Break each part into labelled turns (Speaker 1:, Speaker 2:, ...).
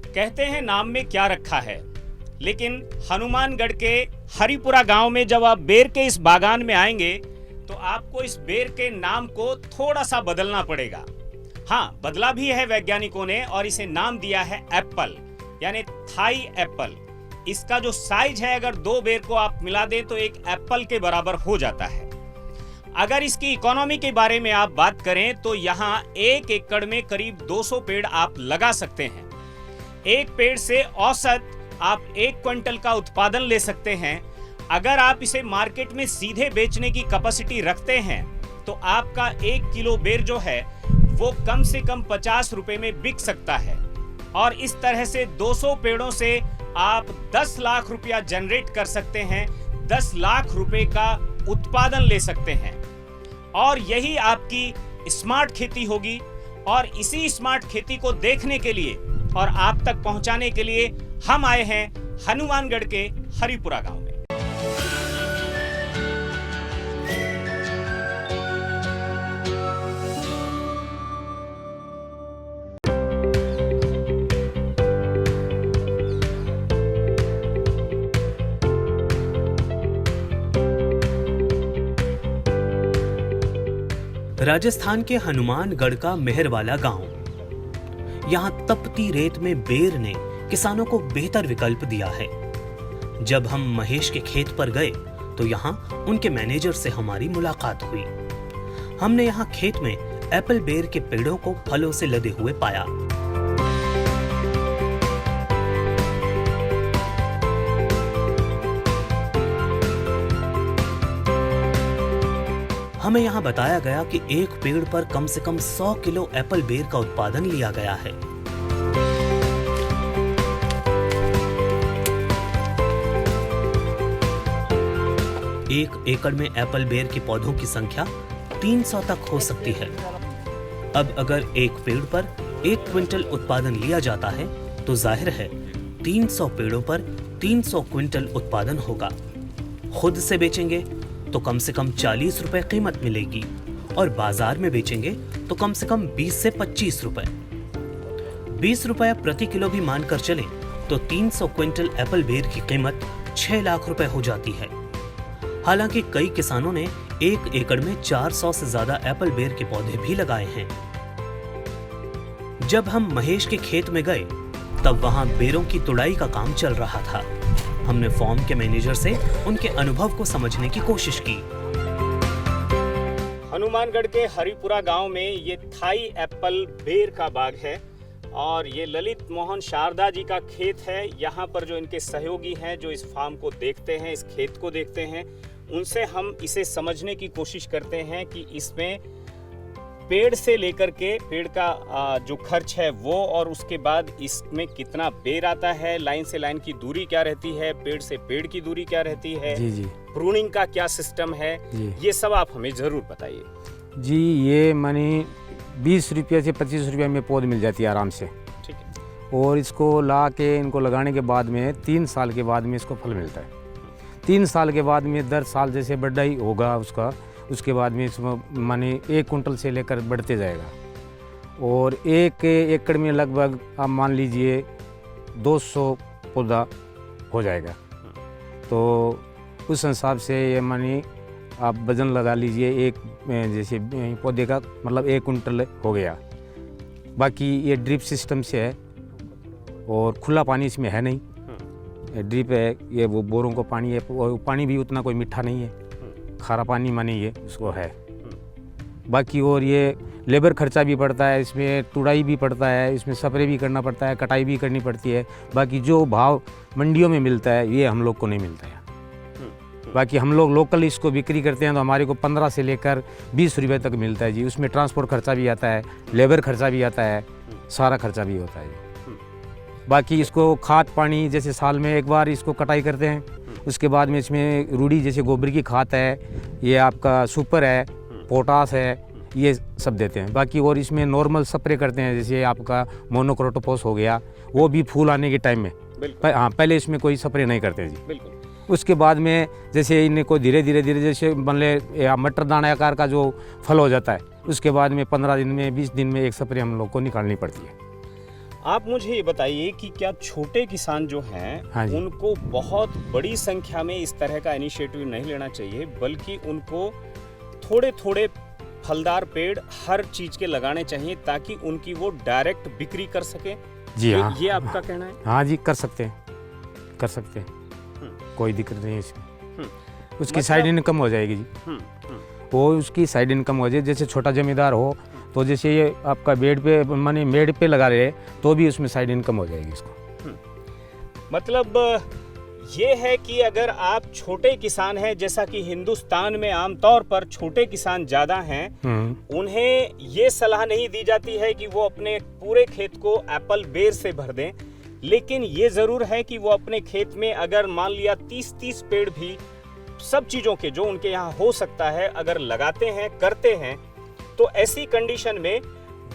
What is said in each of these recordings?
Speaker 1: कहते हैं नाम में क्या रखा है, लेकिन हनुमानगढ़ के हरिपुरा गांव में जब आप बेर के इस बागान में आएंगे तो आपको इस बेर के नाम को थोड़ा सा बदलना पड़ेगा। हाँ, बदला भी है वैज्ञानिकों ने और इसे नाम दिया है एप्पल, यानी थाई एप्पल। इसका जो साइज है, अगर दो बेर को आप मिला दें तो एक एप्पल के बराबर हो जाता है। अगर इसकी इकोनॉमी के बारे में आप बात करें तो यहाँ 1 एकड़ में करीब 200 पेड़ आप लगा सकते हैं। एक पेड़ से औसत आप 1 क्विंटल का उत्पादन ले सकते हैं। अगर आप इसे मार्केट में सीधे बेचने की कैपेसिटी रखते हैं तो आपका 1 किलो बेर जो है वो कम से कम 50 रुपए में बिक सकता है। और इस तरह से 200 पेड़ों से आप 10 लाख रुपया जनरेट कर सकते हैं, 10 लाख रुपए का उत्पादन ले सकते हैं। और यही आपकी स्मार्ट खेती होगी। और इसी स्मार्ट खेती को देखने के लिए और आप तक पहुंचाने के लिए हम आए हैं हनुमानगढ़ के हरिपुरा गांव में।
Speaker 2: राजस्थान के हनुमानगढ़ का मेहरवाला गांव। यहाँ तपती रेत में बेर ने किसानों को बेहतर विकल्प दिया है। जब हम महेश के खेत पर गए तो यहाँ उनके मैनेजर से हमारी मुलाकात हुई। हमने यहाँ खेत में एप्पल बेर के पेड़ों को फलों से लदे हुए पाया। हमें यहाँ बताया गया कि एक पेड़ पर कम से कम 100 किलो एप्पल बेर का उत्पादन लिया गया है। एक एकड़ में एप्पल बेर के पौधों की संख्या 300 तक हो सकती है। अब अगर एक पेड़ पर 1 क्विंटल उत्पादन लिया जाता है तो जाहिर है 300 पेड़ों पर 300 क्विंटल उत्पादन होगा। खुद से बेचेंगे तो कम से कम 40 रुपए कीमत मिलेगी और बाजार में बेचेंगे तो कम से कम 20 से 25 रुपए। 20 रुपए प्रति किलो भी मानकर चले तो 300 क्विंटल एप्पल बेर की कीमत 6 लाख रुपए हो जाती है। हालांकि कई किसानों ने 1 एकड़ में 400 से ज्यादा एप्पल बेर के पौधे भी लगाए हैं। जब हम महेश के खेत में गए तब वहां बेरों की तुड़ाई का काम चल रहा था। हमने फार्म के मैनेजर से उनके अनुभव को समझने की कोशिश की।
Speaker 1: हनुमानगढ़ के हरिपुरा गांव में ये थाई एप्पल बेर का बाग है और ये ललित मोहन शारदा जी का खेत है। यहाँ पर जो इनके सहयोगी हैं, जो इस फार्म को देखते हैं, इस खेत को देखते हैं, उनसे हम इसे समझने की कोशिश करते हैं कि इसमें पेड़ से लेकर के पेड़ का जो खर्च है वो, और उसके बाद इसमें कितना बेर आता है, लाइन से लाइन की दूरी क्या रहती है, पेड़ से पेड़ की दूरी क्या रहती है,
Speaker 3: जी
Speaker 1: प्रूनिंग का क्या सिस्टम है, ये सब आप हमें जरूर बताइए।
Speaker 3: जी, ये मानी 20 रुपये से 25 रुपये में पौध मिल जाती है आराम से।
Speaker 1: ठीक है।
Speaker 3: और इसको ला के इनको लगाने के बाद में 3 साल के बाद में इसको फल मिलता है। 3 साल के बाद में 10 साल जैसे बढ़ाई होगा उसका, उसके बाद में इसमें माने 1 कुंटल से लेकर बढ़ते जाएगा। और 1 एकड़ में लगभग आप मान लीजिए 200 पौधा हो जाएगा। तो उस हिसाब से ये मानी आप वजन लगा लीजिए, एक जैसे पौधे का मतलब 1 कुंटल हो गया। बाकी ये ड्रिप सिस्टम से है और खुला पानी इसमें है नहीं, ड्रिप है। ये वो बोरों को पानी है, और पानी भी उतना कोई मीठा नहीं है, खारा पानी माने ये उसको है। बाकी और ये लेबर खर्चा भी पड़ता है, इसमें तुड़ाई भी पड़ता है, इसमें स्प्रे भी करना पड़ता है, कटाई भी करनी पड़ती है। बाकी जो भाव मंडियों में मिलता है ये हम लोग को नहीं मिलता है। बाकी हम लोग लोकल इसको बिक्री करते हैं तो हमारे को 15 से लेकर 20 रुपये तक मिलता है जी। उसमें ट्रांसपोर्ट खर्चा भी आता है, लेबर खर्चा भी आता है, सारा खर्चा भी होता है जी। बाकी इसको खाद पानी जैसे साल में एक बार इसको कटाई करते हैं, उसके बाद में इसमें रूढ़ी जैसे गोबर की खाद है, ये आपका सुपर है, पोटास है, ये सब देते हैं। बाकी और इसमें नॉर्मल स्प्रे करते हैं, जैसे आपका मोनोक्रोटोफॉस हो गया, वो भी फूल आने के टाइम में। हाँ, पहले इसमें कोई स्प्रे नहीं करते हैं जी।
Speaker 1: बिल्कुल।
Speaker 3: उसके बाद में जैसे इनको धीरे धीरे जैसे मान ले मटर दाना आकार का जो फल हो जाता है, उसके बाद में 15 दिन में 20 दिन में एक स्प्रे हम लोग को निकालनी पड़ती है।
Speaker 1: आप मुझे ये बताइए कि क्या छोटे किसान जो हैं
Speaker 3: हाँ जी।
Speaker 1: उनको बहुत बड़ी संख्या में इस तरह का इनिशिएटिव नहीं लेना चाहिए, बल्कि उनको थोड़े थोड़े फलदार पेड़ हर चीज के लगाने चाहिए ताकि उनकी वो डायरेक्ट बिक्री कर सके?
Speaker 3: जी हाँ,
Speaker 1: ये आपका कहना है?
Speaker 3: हाँ जी, कर सकते हैं, कोई दिक्कत नहीं है इसमें। उसकी साइड इनकम हो जाएगी जी, वो उसकी साइड इनकम हो जाए। जैसे छोटा जमींदार हो तो जैसे ये आपका बेड पे माने मेड पे लगा रहे तो भी उसमें साइड इनकम हो जाएगी इसको।
Speaker 1: मतलब ये है कि अगर आप छोटे किसान हैं, जैसा कि हिंदुस्तान में आमतौर पर छोटे किसान ज़्यादा हैं, उन्हें ये सलाह नहीं दी जाती है कि वो अपने पूरे खेत को एप्पल बेर से भर दें, लेकिन ये ज़रूर है कि वो अपने खेत में अगर मान लिया 30-30 पेड़ भी सब चीज़ों के जो उनके यहाँ हो सकता है अगर लगाते हैं, करते हैं, तो ऐसी कंडीशन में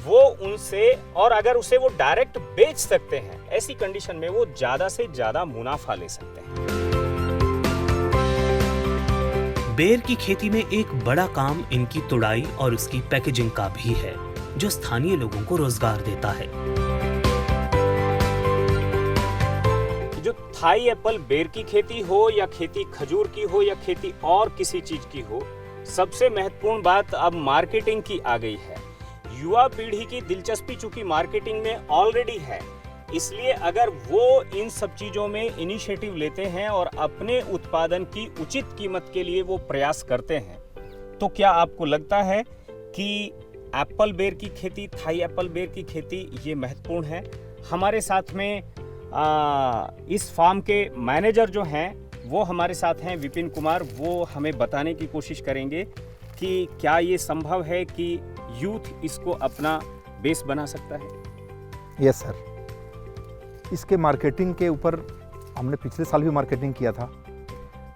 Speaker 1: वो उनसे, और अगर उसे वो डायरेक्ट बेच सकते हैं, ऐसी कंडीशन में वो ज्यादा से ज्यादा मुनाफा ले सकते हैं।
Speaker 2: बेर की खेती में एक बड़ा काम इनकी तुड़ाई और उसकी पैकेजिंग का भी है, जो स्थानीय लोगों को रोजगार देता है।
Speaker 1: जो थाई एप्पल बेर की खेती हो या खेती खजूर की हो या खेती और किसी चीज की हो, सबसे महत्वपूर्ण बात अब मार्केटिंग की आ गई है। युवा पीढ़ी की दिलचस्पी चूंकि मार्केटिंग में ऑलरेडी है, इसलिए अगर वो इन सब चीजों में इनिशिएटिव लेते हैं और अपने उत्पादन की उचित कीमत के लिए वो प्रयास करते हैं, तो क्या आपको लगता है कि एप्पल बेर की खेती, थाई एप्पल बेर की खेती ये महत्वपूर्ण है? हमारे साथ में इस फार्म के मैनेजर जो हैं वो हमारे साथ हैं, विपिन कुमार। वो हमें बताने की कोशिश करेंगे कि क्या ये संभव है कि यूथ इसको अपना बेस बना सकता है।
Speaker 4: यस सर, इसके मार्केटिंग के ऊपर हमने पिछले साल भी मार्केटिंग किया था।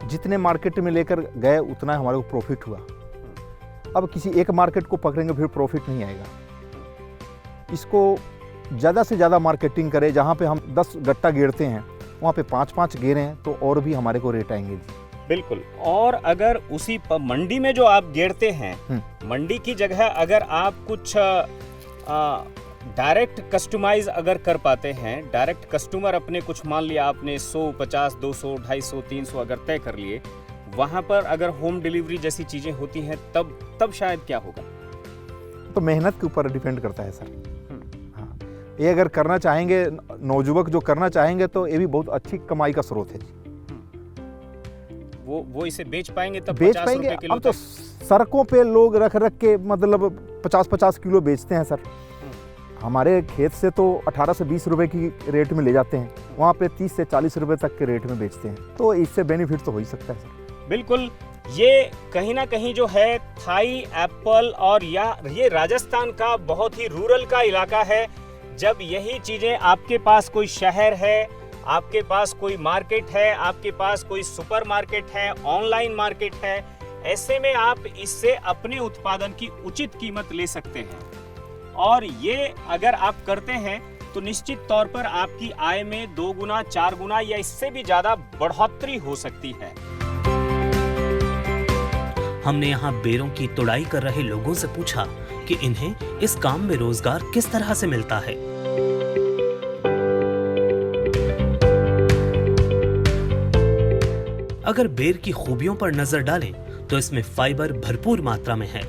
Speaker 4: जितने मार्केट में लेकर गए उतना हमारे को प्रॉफिट हुआ। अब किसी एक मार्केट को पकड़ेंगे फिर प्रॉफिट नहीं आएगा। इसको ज़्यादा से ज़्यादा मार्केटिंग करें। जहाँ पे हम 10 गट्टा गेरते हैं वहाँ पे 5-5 गेरें तो और भी हमारे को रेट आएंगे।
Speaker 1: बिल्कुल। और अगर उसी मंडी में जो आप गेरते हैं, मंडी की जगह अगर आप कुछ डायरेक्ट कस्टमाइज अगर कर पाते हैं, डायरेक्ट कस्टमर अपने कुछ मान लिया आपने 100, 50, 200, 250, 300 अगर तय कर लिए, वहाँ पर अगर होम डिलीवरी जैसी चीज़ें होती हैं तब शायद क्या होगा?
Speaker 4: तो मेहनत के ऊपर डिपेंड करता है सर। हाँ, ये अगर करना चाहेंगे, नौजुवक जो करना चाहेंगे तो ये भी बहुत अच्छी कमाई का स्रोत है।
Speaker 1: वो इसे बेच पाएंगे तब
Speaker 4: बेच
Speaker 1: 50
Speaker 4: पाएंगे।
Speaker 1: रुपए किलो
Speaker 4: अब तो सड़कों पे लोग रख के मतलब 50-50 किलो बेचते हैं सर। हमारे खेत से तो 18 से 20 रुपए की रेट में ले जाते हैं, वहाँ पे 30 से 40 रुपए तक के रेट में बेचते हैं, तो इससे बेनिफिट तो हो ही सकता है सर।
Speaker 1: बिल्कुल। ये कहीं ना कहीं जो है थाई एप्पल, और ये राजस्थान का बहुत ही रूरल का इलाका है। जब यही चीजें आपके पास कोई शहर है, आपके पास कोई मार्केट है, आपके पास कोई सुपर मार्केट है, ऑनलाइन मार्केट है, ऐसे में आप इससे अपने उत्पादन की उचित कीमत ले सकते हैं। और ये अगर आप करते हैं तो निश्चित तौर पर आपकी आय में 2 गुना, 4 गुना या इससे भी ज्यादा बढ़ोतरी हो सकती है।
Speaker 2: हमने यहाँ बेरों की तुड़ाई कर रहे लोगों से पूछा कि इन्हें इस काम में रोजगार किस तरह से मिलता है। अगर बेर की खूबियों पर नजर डालें तो इसमें फाइबर भरपूर मात्रा में है,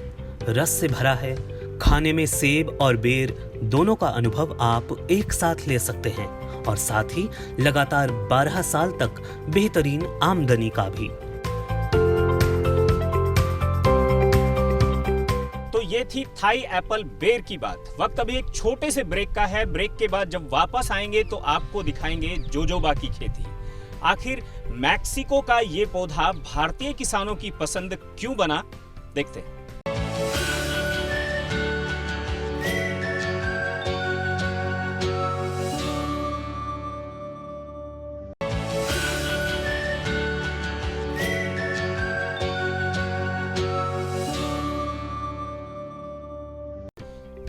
Speaker 2: रस से भरा है। खाने में सेब और बेर दोनों का अनुभव आप एक साथ ले सकते हैं, और साथ ही लगातार 12 साल तक बेहतरीन आमदनी का भी।
Speaker 1: तो ये थी थाई एप्पल बेर की बात। वक्त अभी एक छोटे से ब्रेक का है। ब्रेक के बाद जब वापस आएंगे तो आपको दिखाएंगे जोजोबा की खेती। आखिर मैक्सिको का ये पौधा भारतीय किसानों की पसंद क्यों बना, देखते हैं।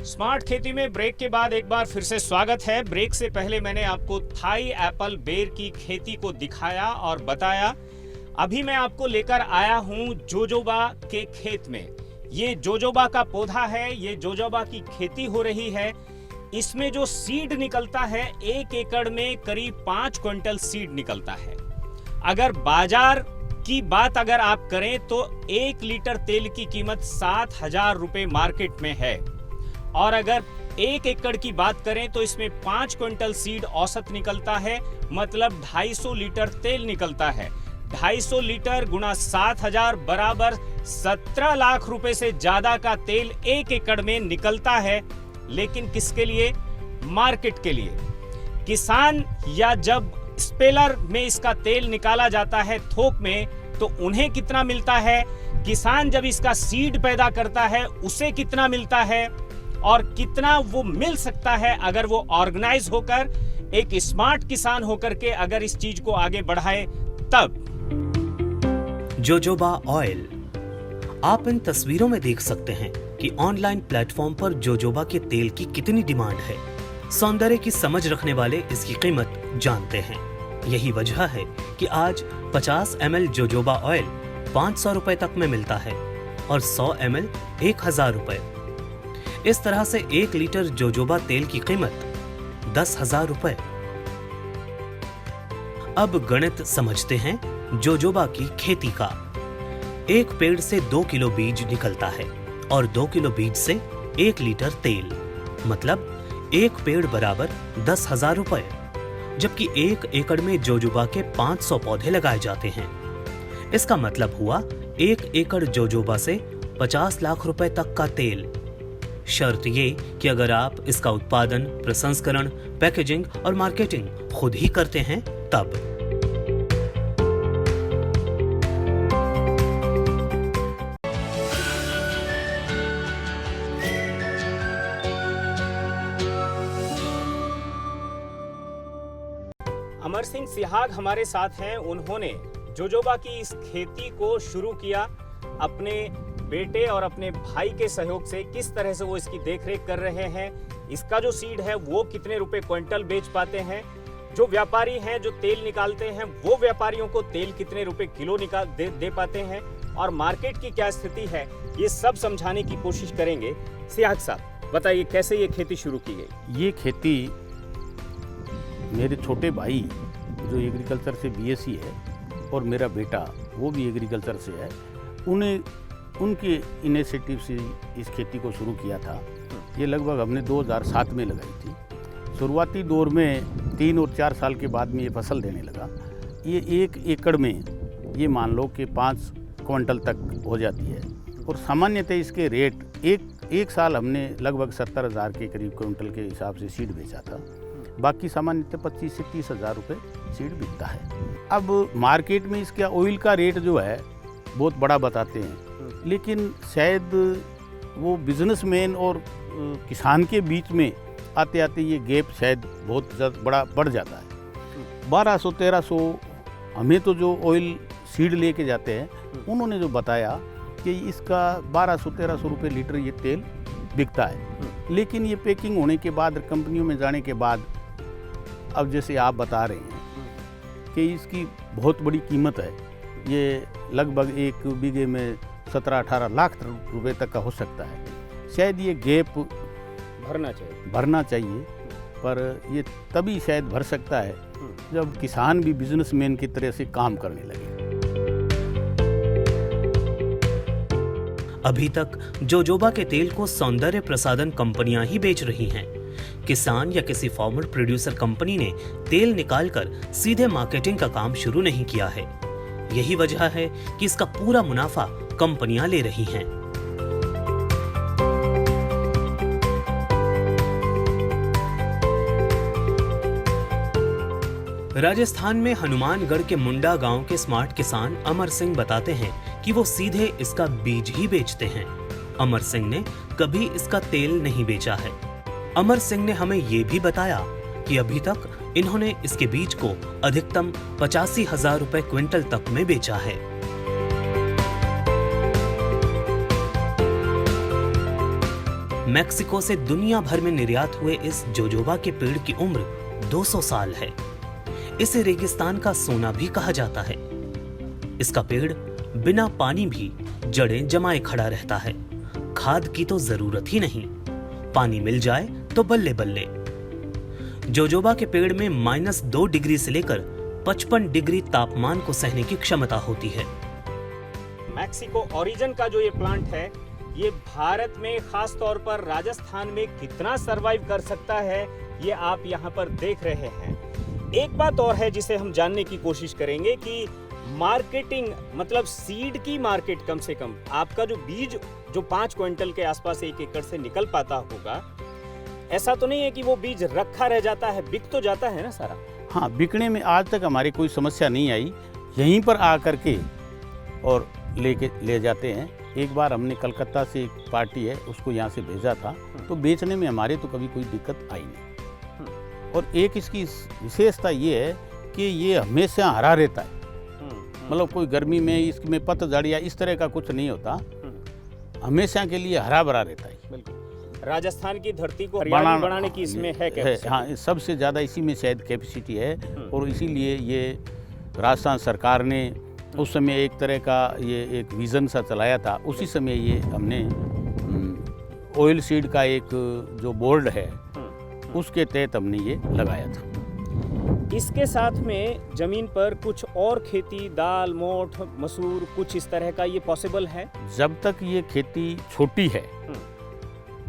Speaker 1: स्मार्ट खेती में ब्रेक के बाद एक बार फिर से स्वागत है। ब्रेक से पहले मैंने आपको थाई एप्पल बेर की खेती को दिखाया और बताया। अभी मैं आपको लेकर आया हूं जोजोबा के खेत में। ये जोजोबा का पौधा है, ये जोजोबा की खेती हो रही है। इसमें जो सीड निकलता है 1 एकड़ में करीब 5 क्विंटल सीड निकलता है। अगर बाजार की बात अगर आप करें तो 1 लीटर तेल की कीमत 7,000 रुपए मार्केट में है, और अगर 1 एकड़ की बात करें तो इसमें 5 क्विंटल सीड औसत निकलता है, मतलब 250 लीटर तेल निकलता है। 250 लीटर गुना 7,000 बराबर 17 लाख रुपए से ज्यादा का तेल 1 एकड़ में निकलता है। लेकिन किसके लिए? मार्केट के लिए। किसान या जब स्पेलर में इसका तेल निकाला जाता है थोक में, तो उन्हें कितना मिलता है? किसान जब इसका सीड पैदा करता है उसे कितना मिलता है, और कितना वो मिल सकता है अगर वो ऑर्गेनाइज होकर एक स्मार्ट किसान होकर के अगर इस चीज को आगे बढ़ाए तब।
Speaker 2: Jojoba oil. आप इन तस्वीरों में देख सकते हैं कि ऑनलाइन प्लेटफॉर्म पर जोजोबा के तेल की कितनी डिमांड है। सौंदर्य की समझ रखने वाले इसकी कीमत जानते हैं। यही वजह है कि आज 50 ml जोजोबा ऑयल 500 रुपए तक में मिलता है और 100 ml 1,000 रुपए। इस तरह से 1 लीटर जोजोबा तेल की कीमत 10,000 रुपए। अब गणित समझते हैं जोजोबा की खेती का। एक पेड़ से 2 किलो बीज निकलता है और 2 किलो बीज से 1 लीटर तेल, मतलब एक पेड़ बराबर 10,000 रुपए। जबकि 1 एकड़ में जोजोबा के 500 पौधे लगाए जाते हैं। इसका मतलब हुआ 1 एकड़ जोजोबा से 50 लाख रुपए तक का तेल। शर्त ये कि अगर आप इसका उत्पादन, प्रसंस्करण, पैकेजिंग और मार्केटिंग खुद ही करते हैं तब।
Speaker 1: अमर सिंह सिहाग हमारे साथ हैं। उन्होंने जोजोबा की इस खेती को शुरू किया अपने बेटे और अपने भाई के सहयोग से। किस तरह से वो इसकी देखरेख कर रहे हैं, इसका जो सीड है वो कितने रुपए क्विंटल बेच पाते हैं, जो व्यापारी हैं जो तेल निकालते हैं वो व्यापारियों को तेल कितने रुपए किलो दे पाते हैं, और मार्केट की क्या स्थिति है, ये सब समझाने की कोशिश करेंगे। सिहाग साहब बताइए कैसे ये खेती शुरू की गई?
Speaker 5: ये खेती मेरे छोटे भाई जो एग्रीकल्चर से बीएससी है और मेरा बेटा वो भी एग्रीकल्चर से है, उनके इनिशिएटिव से इस खेती को शुरू किया था। ये लगभग हमने 2007 में लगाई थी। शुरुआती दौर में 3 और 4 साल के बाद में ये फसल देने लगा। ये 1 एकड़ में ये मान लो कि 5 क्विंटल तक हो जाती है, और सामान्यतः इसके रेट एक साल हमने लगभग 70,000 के करीब क्विंटल के हिसाब से सीड बेचा था। बाकी सामान्यतः 25 से 30,000 रुपये सीड बिकता है। अब मार्केट में इसका ऑयल का रेट जो है बहुत बड़ा बताते हैं, लेकिन शायद वो बिजनेसमैन और किसान के बीच में आते आते ये गैप शायद बहुत ज़्यादा बड़ा बढ़ जाता है। 1200-1300 हमें तो जो ऑयल सीड लेके जाते हैं उन्होंने जो बताया कि इसका 1200-1300 रुपये लीटर ये तेल बिकता है। लेकिन ये पैकिंग होने के बाद, कंपनियों में जाने के बाद, अब जैसे आप बता रहे हैं कि इसकी बहुत बड़ी कीमत है। ये लगभग 1 बीघे में 17-18 लाख रुपए तक का हो सकता है। शायद ये गैप भरना चाहिए, पर ये तभी शायद भर सकता है जब किसान भी बिजनेसमैन की तरह से काम करने लगे।
Speaker 2: अभी तक जोजोबा के तेल को सौंदर्य प्रसाधन कंपनियां ही बेच रही हैं। किसान या किसी फार्मर प्रोड्यूसर कंपनी ने तेल निकालकर सीधे मार्केटिंग का काम शुरू नहीं किया है। यही वजह है कि इसका पूरा मुनाफा कंपनियां ले रही हैं। राजस्थान में हनुमानगढ़ के मुंडा गांव के स्मार्ट किसान अमर सिंह बताते हैं कि वो सीधे इसका बीज ही बेचते हैं। अमर सिंह ने कभी इसका तेल नहीं बेचा है। अमर सिंह ने हमें ये भी बताया कि अभी तक इन्होंने इसके बीज को अधिकतम 85,000 रुपए क्विंटल तक में बेचा है। मैक्सिको से दुनिया भर में निर्यात हुए इस जोजोबा के पेड़ की उम्र 200 साल है। इसे रेगिस्तान का सोना भी कहा जाता है। इसका पेड़ बिना पानी भी जड़ें जमाए खड़ा रहता है। खाद की तो जरूरत ही नहीं, पानी मिल जाए तो बल्ले बल्ले। जोजोबा के पेड़ में -2 डिग्री से लेकर 55 डिग्री तापमान को सहने की क्षमता होती है।
Speaker 1: मैक्सिको ओरिजिन का जो ये प्लांट है, ये भारत में खास तौर पर राजस्थान में कितना सरवाइव कर सकता है, ये आप यहाँ पर देख रहे हैं। एक बात और है जिसे हम जानने की कोशिश करेंगे कि मार्केटिंग, मतलब सीड की मार्केट, कम से कम आपका जो बीज जो 5 क्विंटल के आसपास 1 एकड़ से निकल पाता होगा, ऐसा तो नहीं है कि वो बीज रखा रह जाता है, बिक तो जाता है ना सारा?
Speaker 5: हाँ, बिकने में आज तक हमारी कोई समस्या नहीं आई। यहीं पर आ करके और ले जाते हैं। एक बार हमने कलकत्ता से एक पार्टी है उसको यहाँ से भेजा था, तो बेचने में हमारे तो कभी कोई दिक्कत आई नहीं। और एक इसकी विशेषता ये है कि ये हमेशा हरा रहता है, मतलब कोई गर्मी में इसमें पतझड़ या इस तरह का कुछ नहीं होता, हमेशा के लिए हरा भरा रहता है।
Speaker 1: बिल्कुल, राजस्थान की धरती को हरियाली बनाने की इसमें है कैपेसिटी।
Speaker 5: हाँ, सबसे ज़्यादा इसी में शायद कैपेसिटी है। और इसीलिए ये राजस्थान सरकार ने उस समय एक तरह का ये एक विज़न सा चलाया था। उसी समय ये हमने ऑयल सीड का एक जो बोर्ड है उसके तहत हमने ये लगाया था।
Speaker 1: इसके साथ में जमीन पर कुछ और खेती, दाल, मोठ, मसूर, कुछ इस तरह का ये पॉसिबल है?
Speaker 5: जब तक ये खेती छोटी है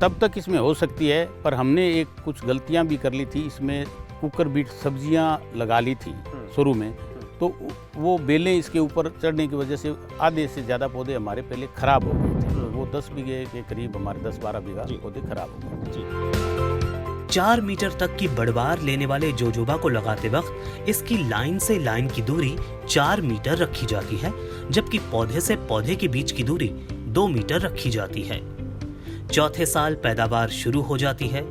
Speaker 5: तब तक इसमें हो सकती है, पर हमने एक कुछ गलतियां भी कर ली थी। इसमें कुकर बीट सब्जियां लगा ली थी शुरू में, तो वो बेलें इसके ऊपर चढ़ने की वजह से आधे से ज़्यादा पौधे हमारे पहले खराब हो गए थे। वो 10 बीघे के करीब हमारे 10-12 बीघा पौधे खराब हो गए थे।
Speaker 2: 4 मीटर तक की बढ़वार लेने वाले जोजोबा को लगाते वक्त इसकी लाइन से लाइन की दूरी 4 मीटर रखी जाती है, जबकि पौधे से पौधे के बीच की दूरी 2 मीटर रखी जाती है। चौथे साल पैदावार शुरू हो जाती है।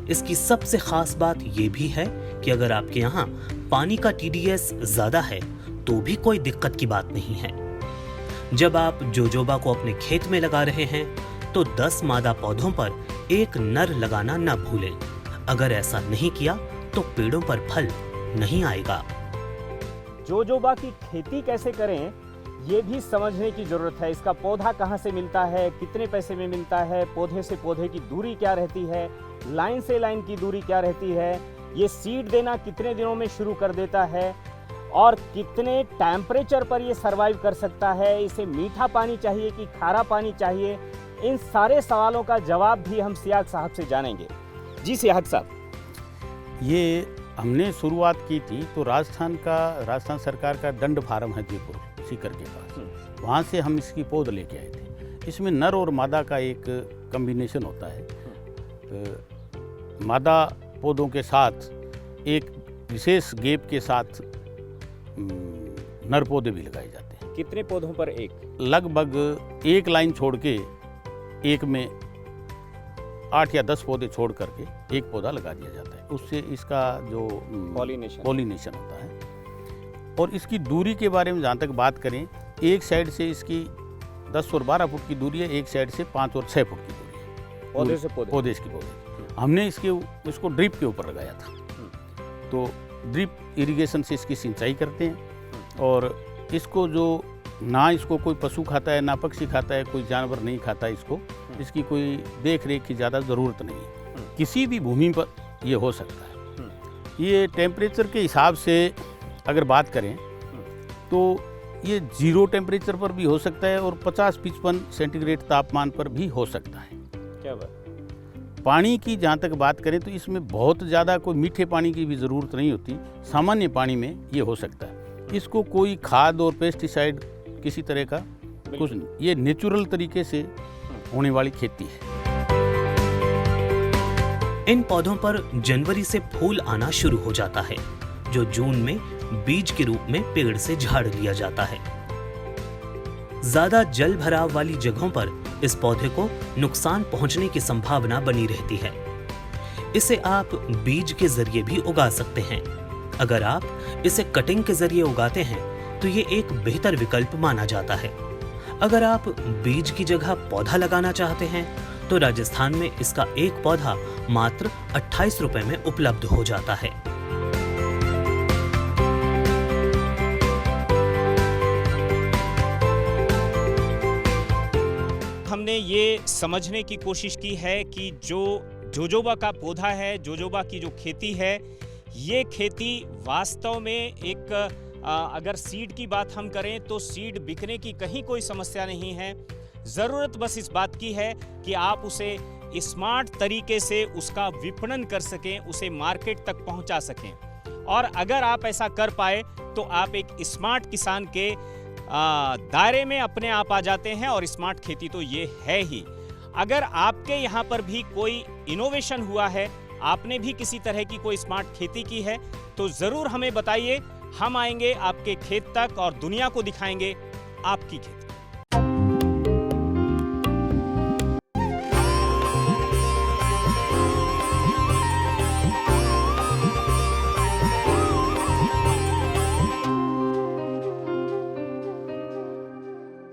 Speaker 2: इसकी सबसे खास बात यह भी है कि अगर आपके यहाँ पानी का TDS ज्यादा है तो भी कोई दिक्कत की बात नहीं है। जब आप जोजोबा को अपने खेत में लगा रहे हैं तो 10 मादा पौधों पर एक नर लगाना न भूलें। अगर ऐसा नहीं किया तो पेड़ों पर फल नहीं आएगा।
Speaker 1: जोजोबा की खेती कैसे करें, ये भी समझने की जरूरत है। इसका पौधा कहाँ से मिलता है, कितने पैसे में मिलता है, पौधे से पौधे की दूरी क्या रहती है, लाइन से लाइन की दूरी क्या रहती है, ये सीड देना कितने दिनों में शुरू कर देता है, और कितने टेम्परेचर पर ये सरवाइव कर सकता है, इसे मीठा पानी चाहिए कि खारा पानी चाहिए, इन सारे सवालों का जवाब भी हम सियाग साहब से जानेंगे। जी सियाग साहब,
Speaker 5: ये हमने शुरुआत की थी तो राजस्थान सरकार का दंड फार्म है जयपुर सीकर के पास, वहाँ से हम इसकी पौध लेके आए थे। इसमें नर और मादा का एक कम्बिनेशन होता है। मादा पौधों के साथ एक विशेष गैप के साथ नर पौधे भी लगाए जाते हैं।
Speaker 1: कितने पौधों पर एक?
Speaker 5: लगभग एक लाइन छोड़ के एक में 8 या 10 पौधे छोड़ करके एक पौधा लगा दिया जाता है। उससे इसका जो पॉलिनेशन होता है। और इसकी दूरी के बारे में जहाँ तक बात करें, एक साइड से इसकी 10 और 12 फुट की दूरी है, एक साइड से 5 और 6 फुट की दूरी है
Speaker 1: पौधे से
Speaker 5: पौधे। हमने इसको ड्रिप के ऊपर लगाया था, तो ड्रिप इरिगेशन से इसकी सिंचाई करते हैं। और इसको जो ना इसको कोई पशु खाता है, ना पक्षी खाता है, कोई जानवर नहीं खाता इसको, इसकी कोई देख रेख की ज़्यादा ज़रूरत नहीं है। किसी भी भूमि पर ये हो सकता है। ये टेम्परेचर के हिसाब से अगर बात करें तो ये 0 टेम्परेचर पर भी हो सकता है और 50-55 सेंटीग्रेड तापमान पर भी हो सकता है।
Speaker 1: क्या बात।
Speaker 5: पानी की जहाँ तक बात करें तो इसमें बहुत ज़्यादा कोई मीठे पानी की भी ज़रूरत नहीं होती, सामान्य पानी में ये हो सकता है। इसको कोई खाद और पेस्टिसाइड किसी तरह का कुछ नहीं, ये नेचुरल तरीके से होने वाली खेती है।
Speaker 2: इन पौधों पर जनवरी से फूल आना शुरू हो जाता है, जो जून में बीज के रूप में पेड़ से झाड़ लिया जाता है। ज्यादा जल भराव वाली जगहों पर इस पौधे को नुकसान पहुंचने की संभावना बनी रहती है। इसे आप बीज के जरिए भी उगा सकते हैं। अगर आप इसे कटिंग के जरिए उगाते हैं तो ये एक बेहतर विकल्प माना जाता है। अगर आप बीज की जगह पौधा लगाना चाहते हैं तो राजस्थान में इसका एक पौधा मात्र 28 रुपए में उपलब्ध हो जाता है।
Speaker 1: हमने ये समझने की कोशिश की है कि जो जोजोबा का पौधा है, जोजोबा की जो खेती है, ये खेती वास्तव में एक अगर सीड की बात हम करें तो सीड बिकने की कहीं कोई समस्या नहीं है। ज़रूरत बस इस बात की है कि आप उसे स्मार्ट तरीके से उसका विपणन कर सकें, उसे मार्केट तक पहुंचा सकें। और अगर आप ऐसा कर पाए तो आप एक स्मार्ट किसान के दायरे में अपने आप आ जाते हैं, और स्मार्ट खेती तो ये है ही। अगर आपके यहाँ पर भी कोई इनोवेशन हुआ है, आपने भी किसी तरह की कोई स्मार्ट खेती की है, तो ज़रूर हमें बताइए। हम आएंगे आपके खेत तक और दुनिया को दिखाएंगे आपकी खेती।